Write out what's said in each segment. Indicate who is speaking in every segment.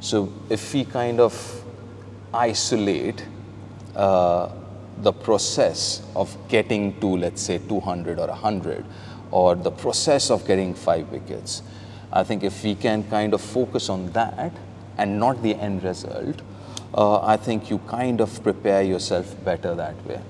Speaker 1: So if we kind of isolate the process of getting to, let's say, 200 or 100, or the process of getting 5 wickets, I think if we can kind of focus on that and not the end result, I think you kind of prepare yourself better that way.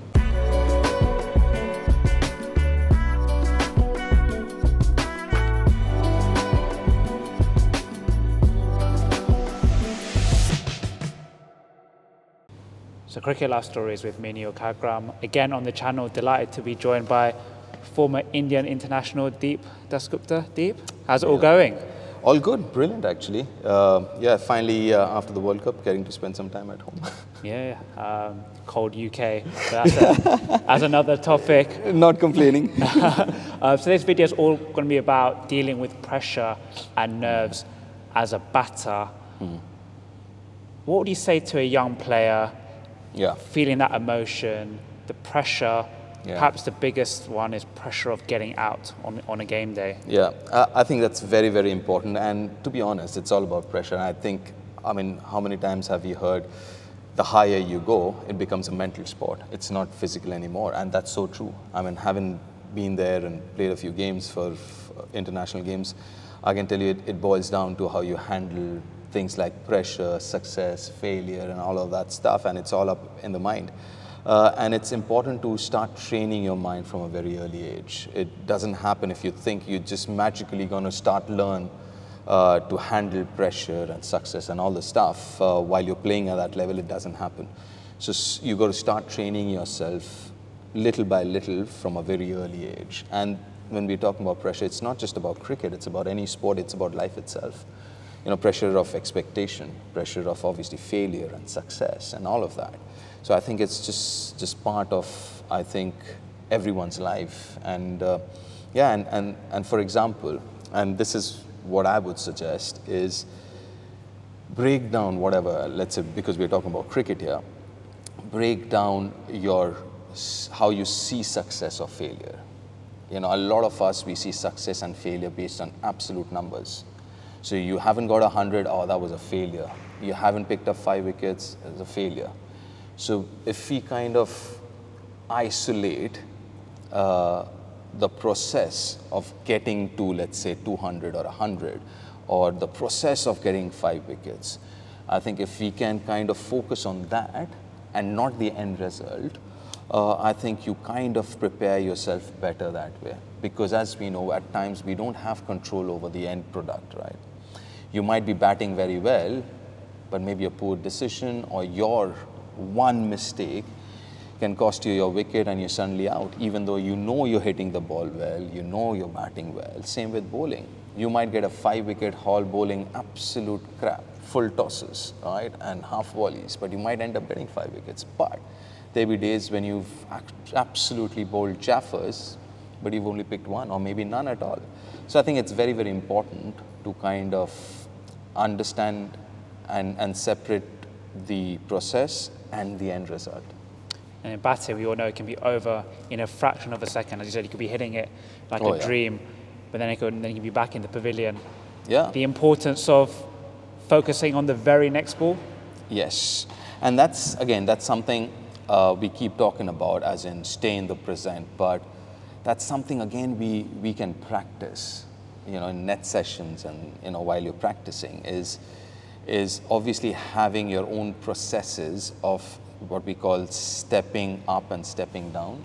Speaker 2: So Cricket Life Stories with me, Neel Khagram. Again on the channel, delighted to be joined by former Indian international Deep Dasgupta. Deep, how's it all going?
Speaker 1: All good, brilliant actually. Yeah, finally after the World Cup, getting to spend some time at home.
Speaker 2: Yeah, cold UK, but that's another topic.
Speaker 1: Not complaining.
Speaker 2: So this video is all going to be about dealing with pressure and nerves as a batter. What would you say to a young player feeling that emotion, the pressure? Perhaps the biggest one is pressure of getting out on a game day.
Speaker 1: Yeah, I think that's very, very important. And to be honest, it's all about pressure. And I think, I mean, how many times have you heard, the higher you go, it becomes a mental sport. It's not physical anymore. And that's so true. I mean, having been there and played a few games for international games, I can tell you it boils down to how you handle things like pressure, success, failure, and all of that stuff. And it's all up in the mind. And it's important to start training your mind from a very early age. It doesn't happen if you think you're just magically going to start learn to handle pressure and success and all the stuff while you're playing at that level. It doesn't happen. So you got to start training yourself little by little from a very early age. And when we're talking about pressure, it's not just about cricket. It's about any sport. It's about life itself. You know, pressure of expectation, pressure of obviously failure and success and all of that. So I think it's just part of, I think, everyone's life. And yeah, and for example, and this is what I would suggest, is break down whatever, let's say, because we're talking about cricket here, break down how you see success or failure. You know, a lot of us, we see success and failure based on absolute numbers. So you haven't got 100, oh, that was a failure. You haven't picked up 5 wickets, it's a failure. So if we kind of isolate the process of getting to, let's say, 200 or 100, or the process of getting 5 wickets, I think if we can kind of focus on that and not the end result, I think you kind of prepare yourself better that way. Because as we know, at times we don't have control over the end product, right? You might be batting very well, but maybe a poor decision or your one mistake can cost you your wicket and you're suddenly out, even though you know you're hitting the ball well, you know you're batting well. Same with bowling. You might get a 5-wicket haul bowling absolute crap, full tosses, right, and half volleys, but you might end up getting 5 wickets. But there'll be days when you've absolutely bowled jaffers, but you've only picked 1 or maybe none at all. So I think it's very, very important to kind of understand and separate the process and the end result.
Speaker 2: And in batting, we all know it can be over in a fraction of a second. As you said, you could be hitting it like a dream, but then you can be back in the pavilion.
Speaker 1: Yeah.
Speaker 2: The importance of focusing on the very next ball.
Speaker 1: Yes, and that's, again, that's something we keep talking about, as in stay in the present, but that's something, again, we can practice, you know, in net sessions and, you know, while you're practicing, is obviously having your own processes of what we call stepping up and stepping down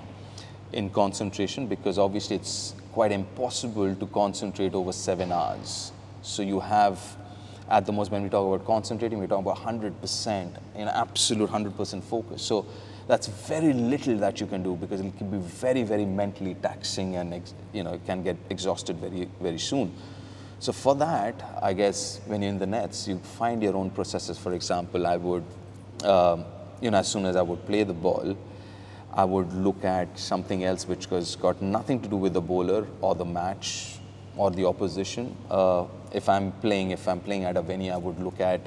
Speaker 1: in concentration, because obviously it's quite impossible to concentrate over 7 hours. So you have, at the most, when we talk about concentrating, we talk about 100%, you know, absolute 100% focus. So that's very little that you can do, because it can be very, very mentally taxing, and, you know, it can get exhausted very, very soon. So for that, I guess when you're in the nets, you find your own processes. For example, I would, you know, as soon as I would play the ball, I would look at something else which has got nothing to do with the bowler or the match or the opposition. If I'm playing at a venue, I would look at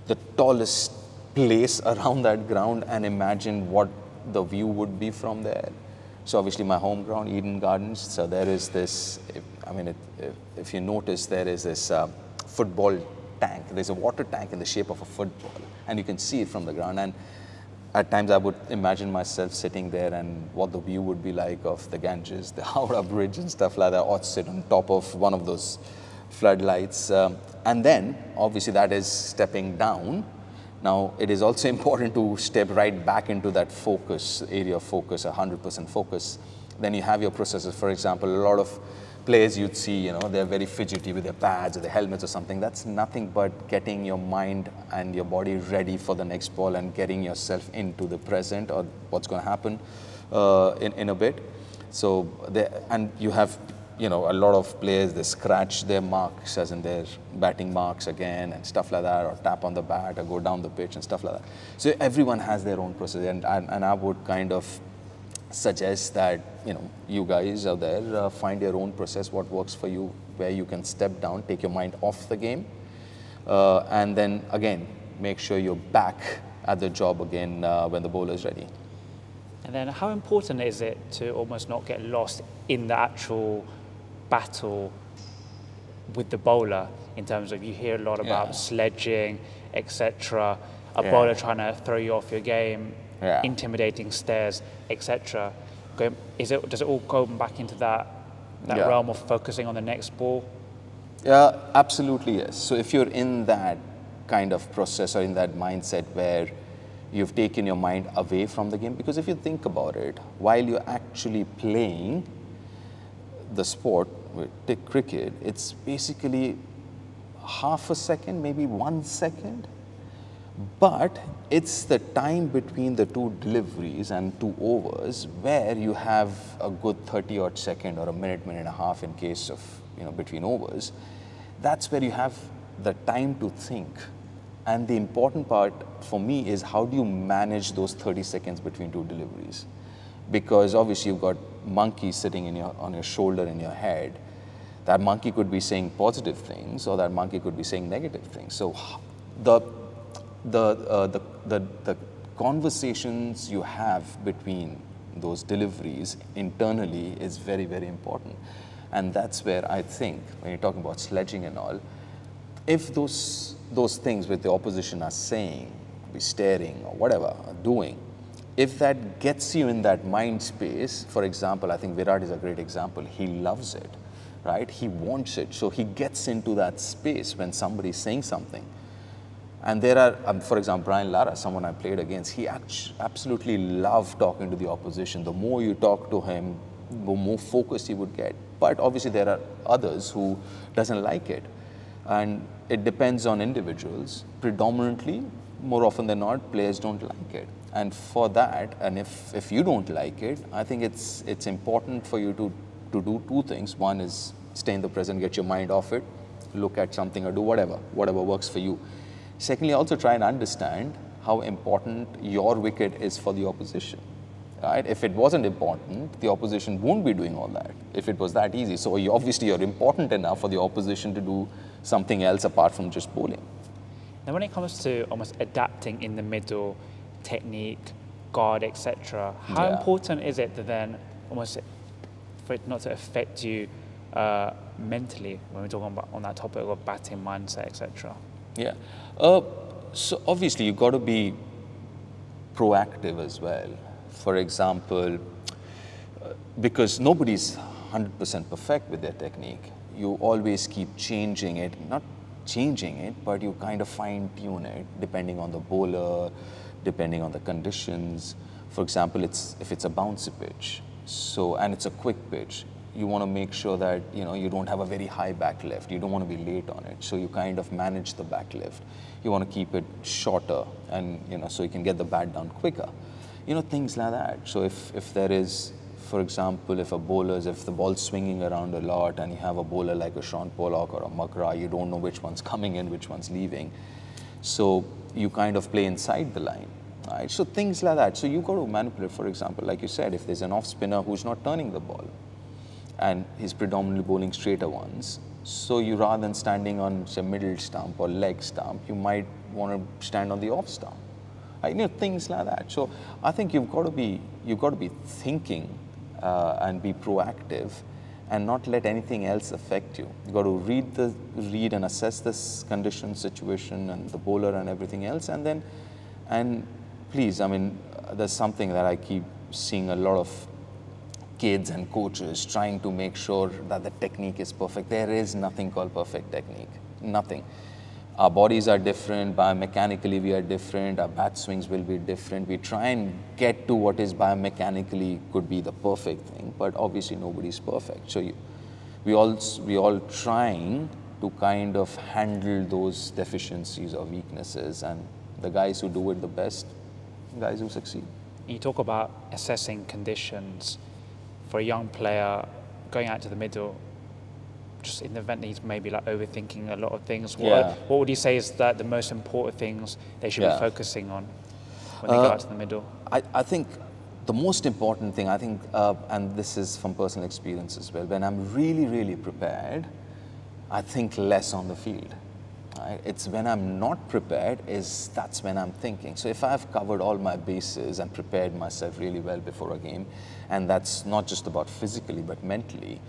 Speaker 1: the tallest place around that ground and imagine what the view would be from there. So obviously my home ground, Eden Gardens, so there is this, if you notice, there is this football tank. There's a water tank in the shape of a football, and you can see it from the ground. And at times I would imagine myself sitting there and what the view would be like of the Ganges, the Howrah Bridge and stuff like that, or sit on top of one of those floodlights. And then, obviously, that is stepping down. Now, it is also important to step right back into that focus, area of focus, 100% focus. Then you have your processes. For example, a lot of players you'd see, you know, they're very fidgety with their pads or their helmets or something. That's nothing but getting your mind and your body ready for the next ball and getting yourself into the present or what's going to happen in a bit. So, and you have, you know, a lot of players, they scratch their marks, as in their batting marks again and stuff like that, or tap on the bat or go down the pitch and stuff like that. So everyone has their own process, and I would kind of suggest that, you know, you guys out there find your own process, what works for you, where you can step down, take your mind off the game, and then again, make sure you're back at the job again when the bowler is ready.
Speaker 2: And then how important is it to almost not get lost in the actual battle with the bowler, in terms of, you hear a lot about sledging, etc., a bowler trying to throw you off your game, intimidating stares, etc. Does it all go back into that realm of focusing on the next ball?
Speaker 1: Yeah, absolutely, yes. So if you're in that kind of process or in that mindset where you've taken your mind away from the game, because if you think about it, while you're actually playing the sport, take cricket, it's basically half a second, maybe 1 second, but it's the time between the two deliveries and 2 overs where you have a good 30-odd second or a minute, minute and a half in case of, you know, between overs. That's where you have the time to think. And the important part for me is, how do you manage those 30 seconds between 2 deliveries? Because obviously you've got monkeys sitting on your shoulder, in your head. That monkey could be saying positive things, or that monkey could be saying negative things. So the conversations you have between those deliveries internally is very, very important. And that's where I think, when you're talking about sledging and all, if those things with the opposition are saying, be staring or whatever, are doing, if that gets you in that mind space, for example, I think Virat is a great example. He loves it, right? He wants it. So he gets into that space when somebody's saying something. And there are, for example, Brian Lara, someone I played against, he absolutely loved talking to the opposition. The more you talk to him, the more focused he would get. But obviously there are others who doesn't like it. And it depends on individuals. Predominantly, more often than not, players don't like it. And for that, and if you don't like it, I think it's important for you to do 2 things. One is stay in the present, get your mind off it, look at something or do whatever works for you. Secondly, also try and understand how important your wicket is for the opposition. Right? If it wasn't important, the opposition won't be doing all that, if it was that easy. So obviously you're important enough for the opposition to do something else apart from just bowling.
Speaker 2: Now when it comes to almost adapting in the middle, technique, guard, etc., how important is it to then almost, for it not to affect you mentally, when we're talking about on that topic of batting mindset, etc.?
Speaker 1: Yeah. So obviously you've got to be proactive as well. For example, because nobody's 100% perfect with their technique, you always keep changing it, not changing it, but you kind of fine tune it depending on the bowler, depending on the conditions. For example, if it's a bouncy pitch, and it's a quick pitch, you want to make sure that, you know, you don't have a very high back lift. You don't want to be late on it. So you kind of manage the back lift. You want to keep it shorter, and, you know, so you can get the bat down quicker. You know, things like that. So if there is, for example, if the ball's swinging around a lot and you have a bowler like a Sean Pollock or a McGrath, you don't know which one's coming in, which one's leaving. So you kind of play inside the line. Right? So things like that. So you got to manipulate, for example, like you said, if there's an off spinner who's not turning the ball and he's predominantly bowling straighter ones, so you, rather than standing on, say, middle stump or leg stump, you might want to stand on the off stump. Right? You know, things like that. So I think you've got to be thinking and be proactive, and not let anything else affect you. You got to read and assess this condition, situation, and the bowler and everything else, and please, I mean, there's something that I keep seeing a lot of kids and coaches trying to make sure that the technique is perfect. There is nothing called perfect technique, nothing. Our bodies are different, biomechanically we are different, our bat swings will be different. We try and get to what is biomechanically could be the perfect thing, but obviously nobody's perfect. So we all trying to kind of handle those deficiencies or weaknesses, and the guys who do it the best, guys who succeed.
Speaker 2: You talk about assessing conditions. For a young player going out to the middle, just in the event that he's maybe like overthinking a lot of things, what would you say is that the most important things they should be focusing on when they go out to the middle?
Speaker 1: I think the most important thing, and this is from personal experience as well, when I'm really, really prepared, I think less on the field. Right? It's when I'm not prepared, that's when I'm thinking. So if I've covered all my bases and prepared myself really well before a game, and that's not just about physically, but mentally,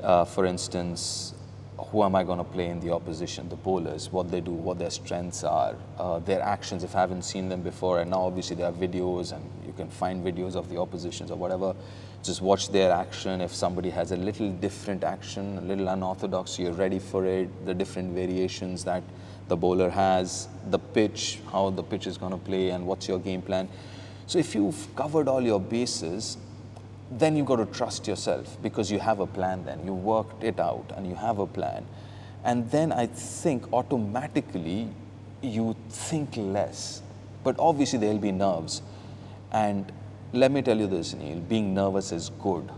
Speaker 1: for instance, who am I going to play in the opposition, the bowlers, what they do, what their strengths are, their actions, if I haven't seen them before, and now obviously there are videos and you can find videos of the oppositions or whatever, just watch their action. If somebody has a little different action, a little unorthodox, you're ready for it, the different variations that the bowler has, the pitch, how the pitch is going to play and what's your game plan. So if you've covered all your bases, then you've got to trust yourself because you have a plan then. You worked it out and you have a plan. And then I think automatically you think less. But obviously there'll be nerves. And let me tell you this, Neel, being nervous is good.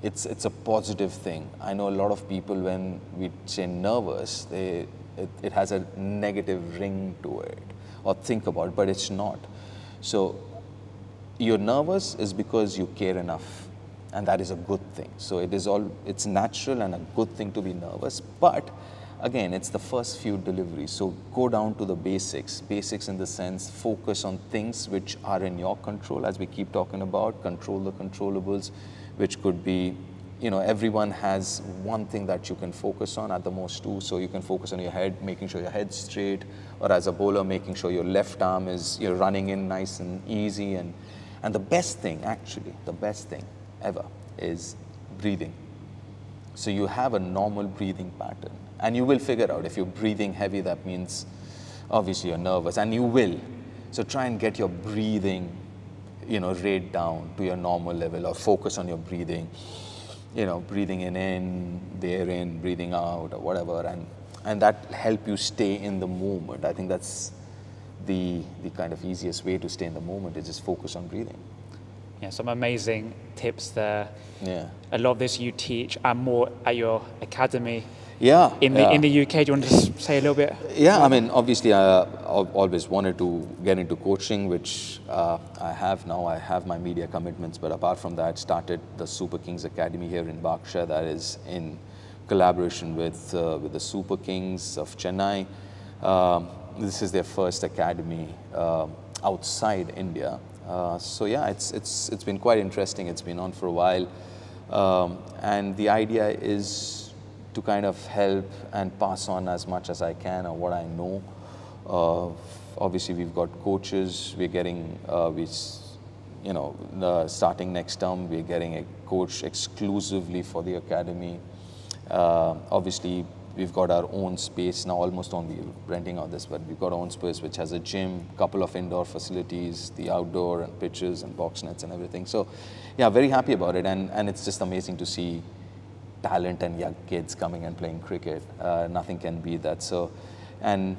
Speaker 1: It's a positive thing. I know a lot of people, when we say nervous, it has a negative ring to it or think about it, but it's not. So you're nervous is because you care enough, and that is a good thing. So it's natural and a good thing to be nervous, but again, it's the first few deliveries. So go down to the basics in the sense, focus on things which are in your control, as we keep talking about, control the controllables, which could be, everyone has one thing that you can focus on at the most two. So you can focus on your head, making sure your head's straight, or as a bowler, making sure your left arm is, you're running in nice and easy. And the best thing, actually, the best thing ever is breathing. So you have a normal breathing pattern. And you will figure out if you're breathing heavy, that means obviously you're nervous, and you will. So try and get your breathing, rate down to your normal level, or focus on your breathing. Breathing in, there in, breathing out, or whatever, and that help you stay in the moment. I think that's the kind of easiest way to stay in the moment, is just focus on breathing.
Speaker 2: Yeah, some amazing tips there.
Speaker 1: Yeah.
Speaker 2: A lot of this you teach and more at your academy.
Speaker 1: Yeah.
Speaker 2: In the UK, do you want to just say a little bit?
Speaker 1: Yeah, I mean, obviously I've always wanted to get into coaching, which I have now. I have my media commitments, but apart from that, started the Super Kings Academy here in Berkshire, that is in collaboration with the Super Kings of Chennai. This is their first academy outside India. So yeah, it's been quite interesting. It's been on for a while. And the idea is to kind of help and pass on as much as I can or what I know. Obviously, we've got coaches. We're getting, starting next term, we're getting a coach exclusively for the academy. Obviously, we've got our own space now, almost only renting out this, but we've got our own space which has a gym, couple of indoor facilities, the outdoor and pitches and box nets and everything. So yeah, very happy about it, and it's just amazing to see talent and young kids coming and playing cricket. Nothing can beat that. So, and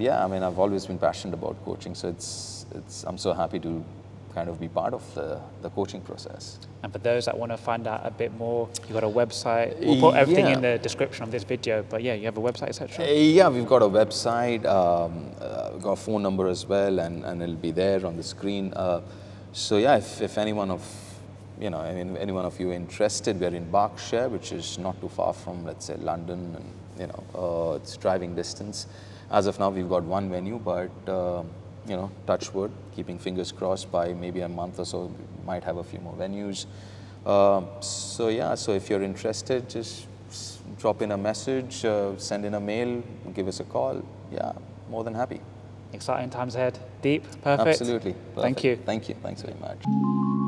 Speaker 1: yeah, I mean, I've always been passionate about coaching, so I'm so happy to kind of be part of the coaching process.
Speaker 2: And for those that want to find out a bit more, you've got a website. We'll put everything in the description of this video, but yeah, you have a website, etc.
Speaker 1: Yeah, we've got a website, we've got a phone number as well, and it'll be there on the screen. So yeah, if anyone of you interested, we're in Berkshire, which is not too far from, let's say, London, and it's driving distance. As of now, we've got one venue, but touch wood, keeping fingers crossed, by maybe a month or so, we might have a few more venues. So yeah, so if you're interested, just drop in a message, send in a mail, give us a call. Yeah, more than happy.
Speaker 2: Exciting times ahead. Deep, perfect.
Speaker 1: Absolutely. Perfect.
Speaker 2: Thank you.
Speaker 1: Thank you. Thanks very much.